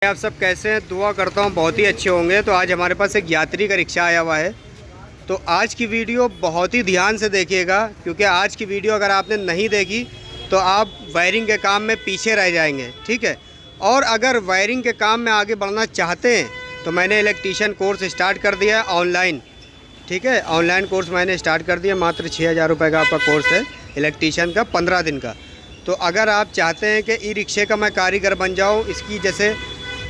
आप सब कैसे हैं? दुआ करता हूँ बहुत ही अच्छे होंगे। तो आज हमारे पास एक यात्री का रिक्शा आया हुआ है। तो आज की वीडियो बहुत ही ध्यान से देखिएगा, क्योंकि आज की वीडियो अगर आपने नहीं देखी तो आप वायरिंग के काम में पीछे रह जाएंगे, ठीक है। और अगर वायरिंग के काम में आगे बढ़ना चाहते हैं तो मैंने इलेक्ट्रीशियन कोर्स स्टार्ट कर दिया है ऑनलाइन, ठीक है। ऑनलाइन कोर्स मैंने स्टार्ट कर दिया, मात्र 6,000 रुपये का आपका कोर्स है इलेक्ट्रीशियन का, 15 दिन का। तो अगर आप चाहते हैं कि ई रिक्शे का मैं कारीगर बन जाऊँ, इसकी जैसे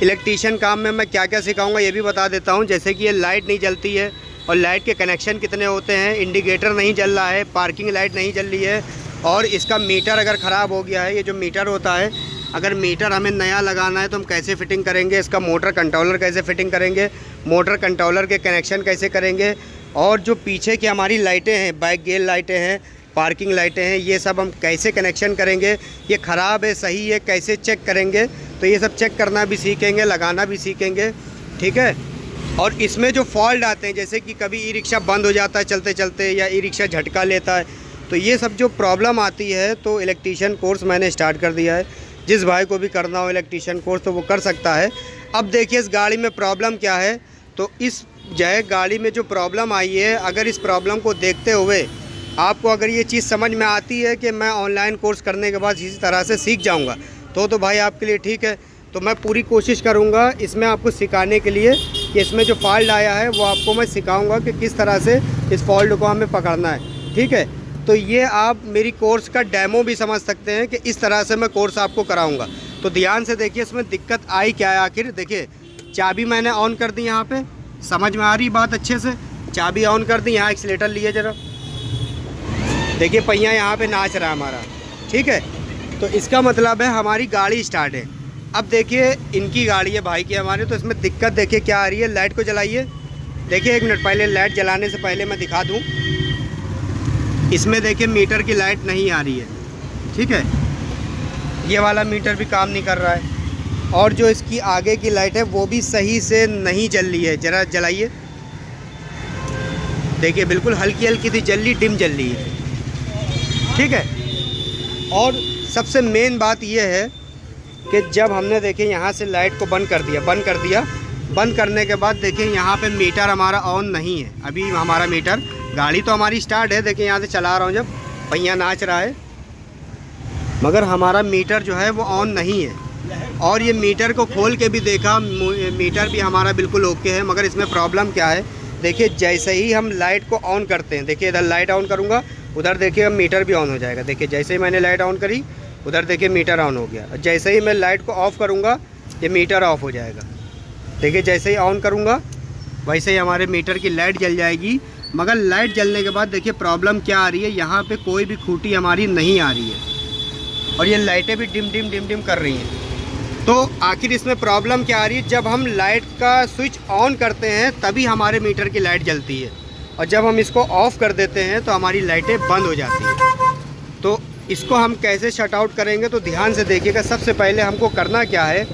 इलेक्ट्रीशियन काम में मैं क्या क्या सिखाऊंगा ये भी बता देता हूं। जैसे कि ये लाइट नहीं जलती है और लाइट के कनेक्शन कितने होते हैं, इंडिकेटर नहीं जल रहा है, पार्किंग लाइट नहीं जल रही है, और इसका मीटर अगर ख़राब हो गया है, ये जो मीटर होता है अगर मीटर हमें नया लगाना है तो हम कैसे फ़िटिंग करेंगे, इसका मोटर कंट्रोलर कैसे फ़िटिंग करेंगे, मोटर कंट्रोलर के कनेक्शन कैसे करेंगे, और जो पीछे की हमारी लाइटें हैं, बैक गेल लाइटें हैं, पार्किंग लाइटें हैं, ये सब हम कैसे कनेक्शन करेंगे, ये ख़राब है सही है कैसे चेक करेंगे। तो ये सब चेक करना भी सीखेंगे, लगाना भी सीखेंगे, ठीक है। और इसमें जो फॉल्ट आते हैं, जैसे कि कभी ई रिक्शा बंद हो जाता है चलते चलते, या ई रिक्शा झटका लेता है, तो ये सब जो प्रॉब्लम आती है तो इलेक्ट्रीशियन कोर्स मैंने स्टार्ट कर दिया है। जिस भाई को भी करना हो इलेक्ट्रीशियन कोर्स तो वो कर सकता है। अब देखिए इस गाड़ी में प्रॉब्लम क्या है। तो इस गाड़ी में जो प्रॉब्लम आई है, अगर इस प्रॉब्लम को देखते हुए आपको अगर ये चीज़ समझ में आती है कि मैं ऑनलाइन कोर्स करने के बाद इसी तरह से सीख जाऊंगा, तो भाई आपके लिए ठीक है। तो मैं पूरी कोशिश करूंगा इसमें आपको सिखाने के लिए कि इसमें जो फॉल्ट आया है वो आपको मैं सिखाऊंगा कि किस तरह से इस फॉल्ट को हमें पकड़ना है, ठीक है। तो ये आप मेरी कोर्स का डेमो भी समझ सकते हैं कि इस तरह से मैं कोर्स आपको कराऊँगा। तो ध्यान से देखिए इसमें दिक्कत आई क्या है आखिर। देखिए चाबी मैंने ऑन कर दी, यहाँ पर समझ में आ रही बात अच्छे से। चाबी ऑन कर दी, यहाँ एक्सीलेटर लिए ज़रा, देखिए पहिया यहाँ पे नाच रहा है हमारा, ठीक है। तो इसका मतलब है हमारी गाड़ी स्टार्ट है। अब देखिए इनकी गाड़ी है भाई की हमारी, तो इसमें दिक्कत देखिए क्या आ रही है। लाइट को जलाइए, देखिए 1 मिनट पहले लाइट जलाने से पहले मैं दिखा दूँ, इसमें देखिए मीटर की लाइट नहीं आ रही है, ठीक है। ये वाला मीटर भी काम नहीं कर रहा है, और जो इसकी आगे की लाइट है वो भी सही से नहीं जल रही है। ज़रा जलाइए, देखिए बिल्कुल हल्की हल्की सी जल रही, डिम जल रही है, ठीक है। और सबसे मेन बात यह है कि जब हमने देखिए यहाँ से लाइट को बंद कर दिया, बंद करने के बाद देखिए यहाँ पे मीटर हमारा ऑन नहीं है। अभी हमारा मीटर, गाड़ी तो हमारी स्टार्ट है, देखिए यहाँ से चला रहा हूँ, जब पहिया नाच रहा है, मगर हमारा मीटर जो है वो ऑन नहीं है। और ये मीटर को खोल के भी देखा, मीटर भी हमारा बिल्कुल ओके है, मगर इसमें प्रॉब्लम क्या है। देखिए जैसे ही हम लाइट को ऑन करते हैं, देखिए इधर लाइट ऑन करूँगा, उधर देखिए मीटर भी ऑन हो जाएगा। देखिए जैसे ही मैंने लाइट ऑन करी, उधर देखिए मीटर ऑन हो गया। और जैसे ही मैं लाइट को ऑफ़ करूँगा, ये मीटर ऑफ़ हो जाएगा। देखिए जैसे ही ऑन करूँगा वैसे ही हमारे मीटर की लाइट जल जाएगी। मगर लाइट जलने के बाद देखिए प्रॉब्लम क्या आ रही है, यहाँ पे कोई भी खूंटी हमारी नहीं आ रही है, और ये लाइटें भी डिम डिम कर रही हैं। तो आखिर इसमें प्रॉब्लम क्या आ रही है, जब हम लाइट का स्विच ऑन करते हैं तभी हमारे मीटर की लाइट जलती है, और जब हम इसको ऑफ़ कर देते हैं तो हमारी लाइटें बंद हो जाती हैं। तो इसको हम कैसे शट आउट करेंगे, तो ध्यान से देखिएगा। सबसे पहले हमको करना क्या है,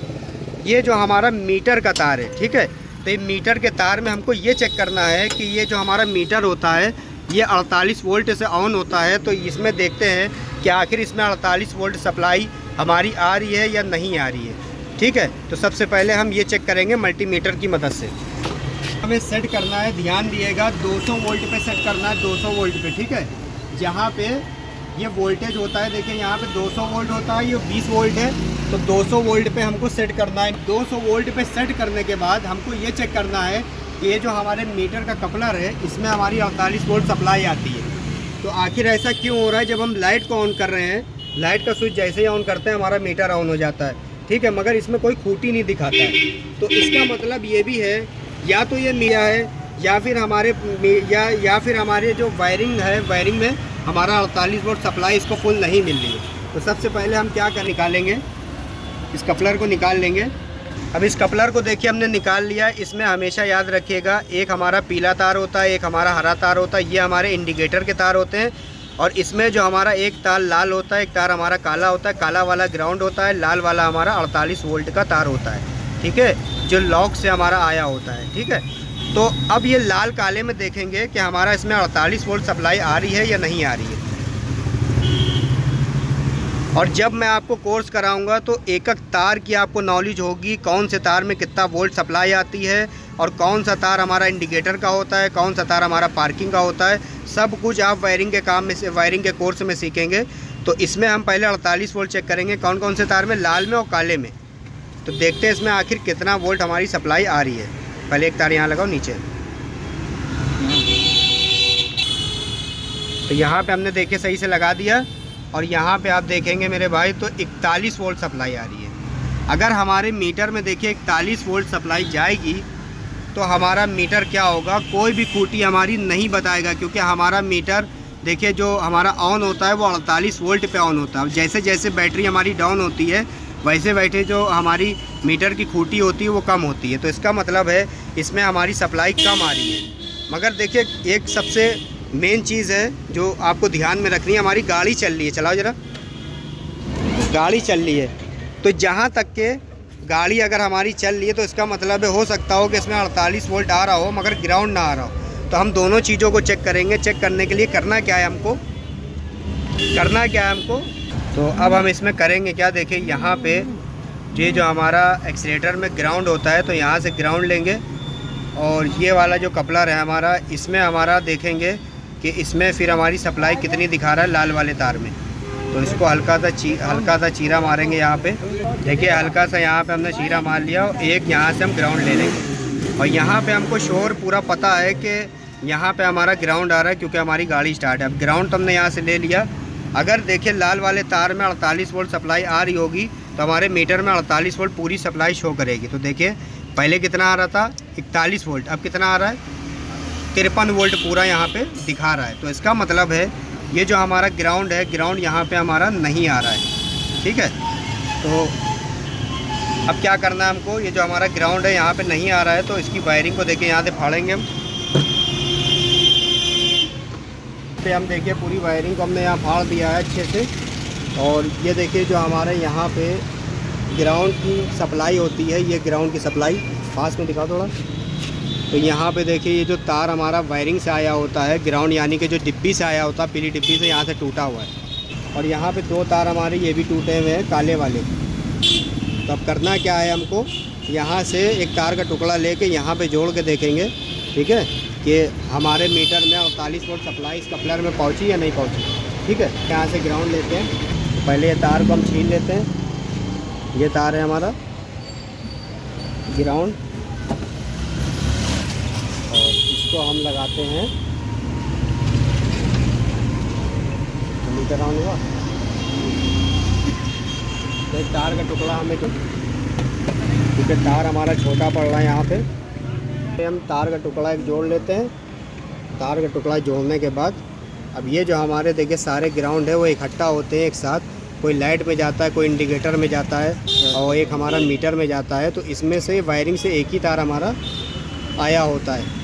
ये जो हमारा मीटर का तार है, ठीक है, तो ये मीटर के तार में हमको ये चेक करना है कि ये जो हमारा मीटर होता है ये 48 वोल्ट से ऑन होता है। तो इसमें देखते हैं कि आखिर इसमें 48 वोल्ट सप्लाई हमारी आ रही है या नहीं आ रही है, ठीक है। तो सबसे पहले हम ये चेक करेंगे मल्टीमीटर की मदद से। हमें सेट करना है, ध्यान दिएगा, 200 वोल्ट पे सेट करना है, 200 वोल्ट पे, ठीक है। जहाँ पे ये वोल्टेज होता है, देखिए यहाँ पे 200 वोल्ट होता है, ये 20 वोल्ट है, तो 200 वोल्ट पे हमको सेट करना है। 200 वोल्ट पे सेट करने के बाद हमको ये चेक करना है कि ये जो हमारे मीटर का कपलर है इसमें हमारी 48 वोल्ट सप्लाई आती है। तो आखिर ऐसा क्यों हो रहा है, जब हम लाइट को ऑन कर रहे हैं, लाइट का स्विच जैसे ही ऑन करते हैं हमारा मीटर ऑन हो जाता है, ठीक है, मगर इसमें कोई खूंटी नहीं दिखाता है। तो इसका मतलब ये भी है, या तो ये मिया है, या फिर हमारे जो वायरिंग है, वायरिंग में हमारा 48 वोल्ट सप्लाई इसको फुल नहीं मिल रही है। तो सबसे पहले हम क्या निकालेंगे, इस कपलर को निकाल लेंगे। अब इस कपलर को देखिए हमने निकाल लिया। इसमें हमेशा याद रखिएगा, एक हमारा पीला तार होता है, एक हमारा हरा तार होता है, ये हमारे इंडिकेटर के तार होते हैं। और इसमें जो हमारा एक तार लाल होता है, एक तार हमारा काला होता है, काला वाला ग्राउंड होता है, लाल वाला हमारा 48 वोल्ट का तार होता है, ठीक है, जो लॉक से हमारा आया होता है, ठीक है। तो अब ये लाल काले में देखेंगे कि हमारा इसमें 48 वोल्ट सप्लाई आ रही है या नहीं आ रही है। और जब मैं आपको कोर्स कराऊंगा तो एक एक तार की आपको नॉलेज होगी, कौन से तार में कितना वोल्ट सप्लाई आती है और कौन सा तार हमारा इंडिकेटर का होता है, कौन सा तार हमारा पार्किंग का होता है। सब कुछ आप वायरिंग के काम में से, वायरिंग के कोर्स में सीखेंगे। तो इसमें हम पहले 48 वोल्ट चेक करेंगे कौन कौन से तार में, लाल में और काले में। तो देखते हैं इसमें आखिर कितना वोल्ट हमारी सप्लाई आ रही है। पहले एक तार यहाँ लगाओ नीचे। तो यहाँ पे हमने देखे सही से लगा दिया और यहाँ पे आप देखेंगे मेरे भाई तो 41 वोल्ट सप्लाई आ रही है। अगर हमारे मीटर में देखिए 41 वोल्ट सप्लाई जाएगी तो हमारा मीटर क्या होगा, कोई भी खूंटी हमारी नहीं बताएगा, क्योंकि हमारा मीटर देखिए जो हमारा ऑन होता है वो 48 वोल्ट पे ऑन होता है। जैसे जैसे बैटरी हमारी डाउन होती है वैसे वैसे जो हमारी मीटर की खूंटी होती है वो कम होती है। तो इसका मतलब है इसमें हमारी सप्लाई कम आ रही है। मगर देखिए एक सबसे मेन चीज़ है जो आपको ध्यान में रखनी है, हमारी गाड़ी चल रही है, चलाओ ज़रा, गाड़ी चल रही है। तो जहाँ तक के गाड़ी अगर हमारी चल रही है तो इसका मतलब है हो सकता हो कि इसमें 48 वोल्ट आ रहा हो मगर ग्राउंड ना आ रहा हो। तो हम दोनों चीज़ों को चेक करेंगे। चेक करने के लिए करना क्या है हमको, तो अब हम इसमें करेंगे क्या, देखिए यहाँ पे ये जो हमारा एक्सीलेटर में ग्राउंड होता है तो यहाँ से ग्राउंड लेंगे और ये वाला जो कपलर है हमारा, इसमें हमारा देखेंगे कि इसमें फिर हमारी सप्लाई कितनी दिखा रहा है लाल वाले तार में। तो इसको हल्का सा चीरा मारेंगे यहाँ पे। देखिए हल्का सा यहाँ पे हमने चीरा मार लिया और एक यहाँ से हम ग्राउंड ले लेंगे। और यहाँ पे हमको श्योर पूरा पता है कि यहाँ पे हमारा ग्राउंड आ रहा है क्योंकि हमारी गाड़ी स्टार्ट है। अब ग्राउंड तो हमने यहाँ से ले लिया। अगर देखिए लाल वाले तार में 48 वोल्ट सप्लाई आ रही होगी तो हमारे मीटर में 48 वोल्ट पूरी सप्लाई शो करेगी। तो देखिए पहले कितना आ रहा था 41 वोल्ट, अब कितना आ रहा है 53 वोल्ट पूरा यहाँ पे दिखा रहा है। तो इसका मतलब है ये जो हमारा ग्राउंड है, ग्राउंड यहाँ पे हमारा नहीं आ रहा है, ठीक है। तो अब क्या करना है हमको, ये जो हमारा ग्राउंड है यहाँ पे नहीं आ रहा है तो इसकी वायरिंग को देखिए यहाँ से फाड़ेंगे हम देखिए पूरी वायरिंग को हमने यहाँ फाड़ दिया है अच्छे से। और ये देखिए जो हमारे यहाँ पे ग्राउंड की सप्लाई होती है, ये ग्राउंड की सप्लाई पास में दिखाओ थोड़ा। तो यहाँ पे देखिए ये जो तार हमारा वायरिंग से आया होता है ग्राउंड, यानी कि जो डिब्बी से आया होता है, पीली डिब्बी से यहाँ से टूटा हुआ है। और यहाँ पे 2 तार हमारे ये भी टूटे हुए हैं काले वाले। तो अब करना क्या है हमको, यहाँ से एक तार का टुकड़ा लेके यहाँ पे जोड़ के देखेंगे, ठीक है, कि हमारे मीटर में 48 वोल्ट सप्लाई इस कपलर में पहुँची या नहीं पहुँची, ठीक है। यहाँ से ग्राउंड लेते हैं। तो पहले ये तार को हम छीन लेते हैं। ये तार है हमारा ग्राउंड और इसको हम लगाते हैं, मीटर ऑन हुआ। तो एक तार का टुकड़ा हमें क्योंकि तार हमारा छोटा पड़ रहा है यहाँ पे, हम तार का टुकड़ा एक जोड़ लेते हैं। तार का टुकड़ा जोड़ने के बाद अब ये जो हमारे देखिए सारे ग्राउंड है वो इकट्ठा होते हैं एक साथ। कोई लाइट में जाता है, कोई इंडिकेटर में जाता है और एक हमारा मीटर में जाता है। तो इसमें से वायरिंग से एक ही तार हमारा आया होता है।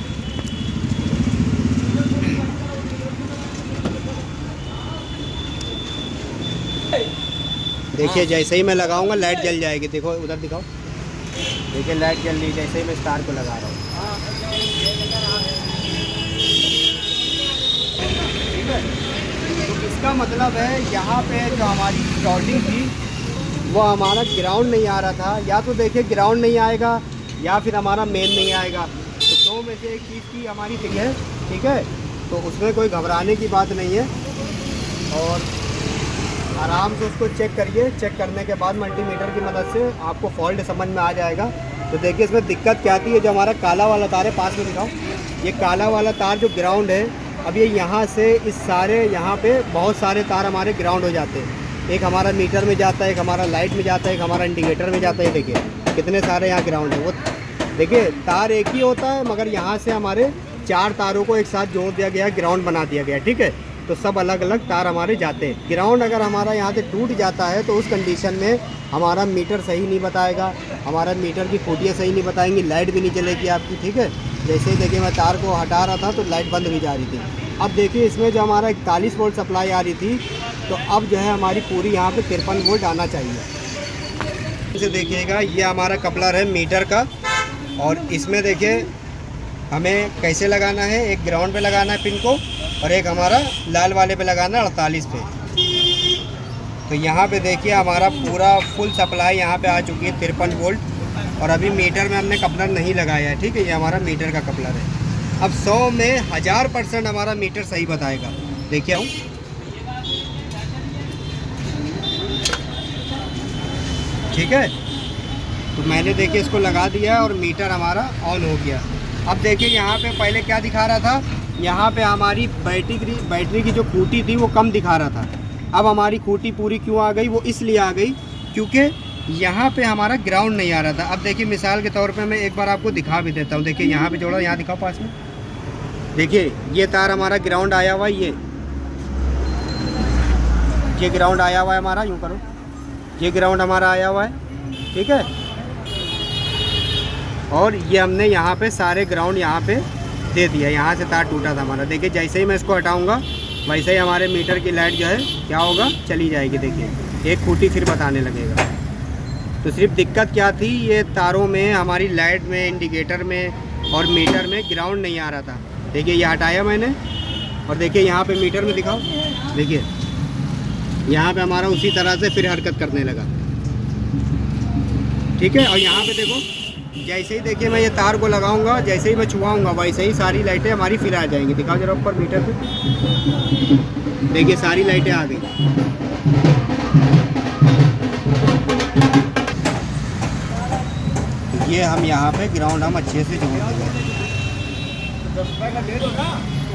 देखिए जैसे ही मैं लगाऊंगा लाइट जल जाएगी। देखो उधर दिखाओ, देखिए लाइट जल रही है जैसे ही मैं तार को लगा रहा हूँ, ठीक है। तो इसका मतलब है यहाँ पे जो हमारी स्टार्टिंग थी वो हमारा ग्राउंड नहीं आ रहा था। या तो देखिए ग्राउंड नहीं आएगा या फिर हमारा मेन नहीं आएगा। तो 2 में से एक चीज़ की हमारी दिक्कत है, ठीक है। तो उसमें कोई घबराने की बात नहीं है और आराम से उसको चेक करिए। चेक करने के बाद मल्टीमीटर की मदद से आपको फॉल्ट समझ में आ जाएगा। तो देखिए इसमें दिक्कत क्या आती है, जो हमारा काला वाला तार है, पास में दिखाओ, ये काला वाला तार जो ग्राउंड है, अब ये यहाँ से इस सारे यहाँ पे बहुत सारे तार हमारे ग्राउंड हो जाते हैं। एक हमारा मीटर में जाता है, एक हमारा लाइट में जाता है, एक हमारा इंडिकेटर में जाता है। देखिए कितने सारे यहाँ ग्राउंड है। वो देखिए तार एक ही होता है मगर यहाँ से हमारे 4 तारों को एक साथ जोड़ दिया गया है, ग्राउंड बना दिया गया है, ठीक है। तो सब अलग अलग तार हमारे जाते हैं। ग्राउंड अगर हमारा यहाँ से टूट जाता है तो उस कंडीशन में हमारा मीटर सही नहीं बताएगा, हमारा मीटर की खूंटियाँ सही नहीं बताएंगी, लाइट भी नहीं चलेगी आपकी, ठीक है। जैसे ही देखिए मैं तार को हटा रहा था तो लाइट बंद हुई जा रही थी। अब देखिए इसमें जो हमारा 41 वोल्ट सप्लाई आ रही थी तो अब जो है हमारी पूरी यहाँ पे 53 वोल्ट आना चाहिए। इसे देखिएगा ये हमारा कपलर है मीटर का और इसमें देखिए हमें कैसे लगाना है, एक ग्राउंड पे लगाना है पिन को और एक हमारा लाल वाले पे लगाना है 48 पे। तो यहाँ पे देखिए हमारा पूरा फुल सप्लाई यहाँ पे आ चुकी है 53 वोल्ट। और अभी मीटर में हमने कपलर नहीं लगाया है, ठीक है, ये हमारा मीटर का कपलर है। अब 100 में 1000% हमारा मीटर सही बताएगा। देखिए हूँ, ठीक है, तो मैंने देखिए इसको लगा दिया और मीटर हमारा ऑन हो गया। अब देखिए यहाँ पे पहले क्या दिखा रहा था, यहाँ पे हमारी बैटरी की जो खूंटी थी वो कम दिखा रहा था। अब हमारी खूंटी पूरी क्यों आ गई, वो इसलिए आ गई क्योंकि यहाँ पे हमारा ग्राउंड नहीं आ रहा था। अब देखिए मिसाल के तौर पे मैं एक बार आपको दिखा भी देता हूँ। देखिए यहाँ पे जोड़ा, यहाँ दिखाओ पास में, देखिए ये तार हमारा ग्राउंड आया हुआ है, ये ग्राउंड आया हुआ है हमारा, यूँ करो, ये ग्राउंड हमारा आया हुआ है, ठीक है। और ये हमने यहाँ पे सारे ग्राउंड यहाँ पे दे दिया, यहाँ से तार टूटा था हमारा। देखिए जैसे ही मैं इसको हटाऊँगा वैसे ही हमारे मीटर की लाइट जो है क्या होगा, चली जाएगी। देखिए एक खूंटी फिर बताने लगेगा। तो सिर्फ दिक्कत क्या थी, ये तारों में हमारी लाइट में, इंडिकेटर में और मीटर में ग्राउंड नहीं आ रहा था। देखिए ये हटाया मैंने और देखिए यहाँ पे मीटर में दिखाओ, देखिए यहाँ पे हमारा उसी तरह से फिर हरकत करने लगा, ठीक है। और यहाँ पे देखो जैसे ही देखिए मैं ये तार को लगाऊंगा, जैसे ही मैं छुआऊंगा वैसे ही सारी लाइटें हमारी फिर आ जाएंगी। दिखाओ जरा ऊपर मीटर पे, देखिए सारी लाइटें आ गई। ये हम यहाँ पे ग्राउंड हम अच्छे से जोड़ देंगे।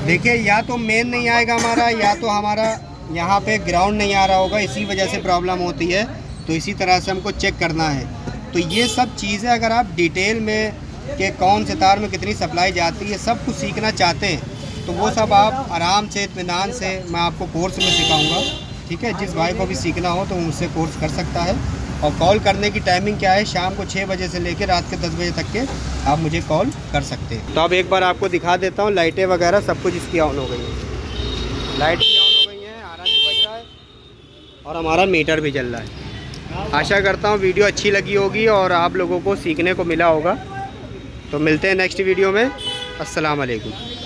देखिए या तो मेन नहीं आएगा हमारा, या तो हमारा यहाँ पे ग्राउंड नहीं आ रहा होगा, इसी वजह से प्रॉब्लम होती है। तो इसी तरह से हमको चेक करना है। तो ये सब चीज़ें अगर आप डिटेल में कि कौन से तार में कितनी सप्लाई जाती है सब कुछ सीखना चाहते हैं तो वो सब आप आराम से इत्मीनान से मैं आपको कोर्स में सिखाऊंगा, ठीक है। जिस भाई को भी सीखना हो तो मुझसे कोर्स कर सकता है। और कॉल करने की टाइमिंग क्या है, शाम को 6 बजे से लेकर रात के 10 बजे तक के आप मुझे कॉल कर सकते हैं। तो अब एक बार आपको दिखा देता हूँ, लाइटें वगैरह सब कुछ इसकी ऑन हो गई है, लाइट भी ऑन हो गई है, हॉर्न भी बज रहा है और हमारा मीटर भी चल रहा है। आशा करता हूँ वीडियो अच्छी लगी होगी और आप लोगों को सीखने को मिला होगा। तो मिलते हैं नेक्स्ट वीडियो में। अस्सलाम वालेकुम।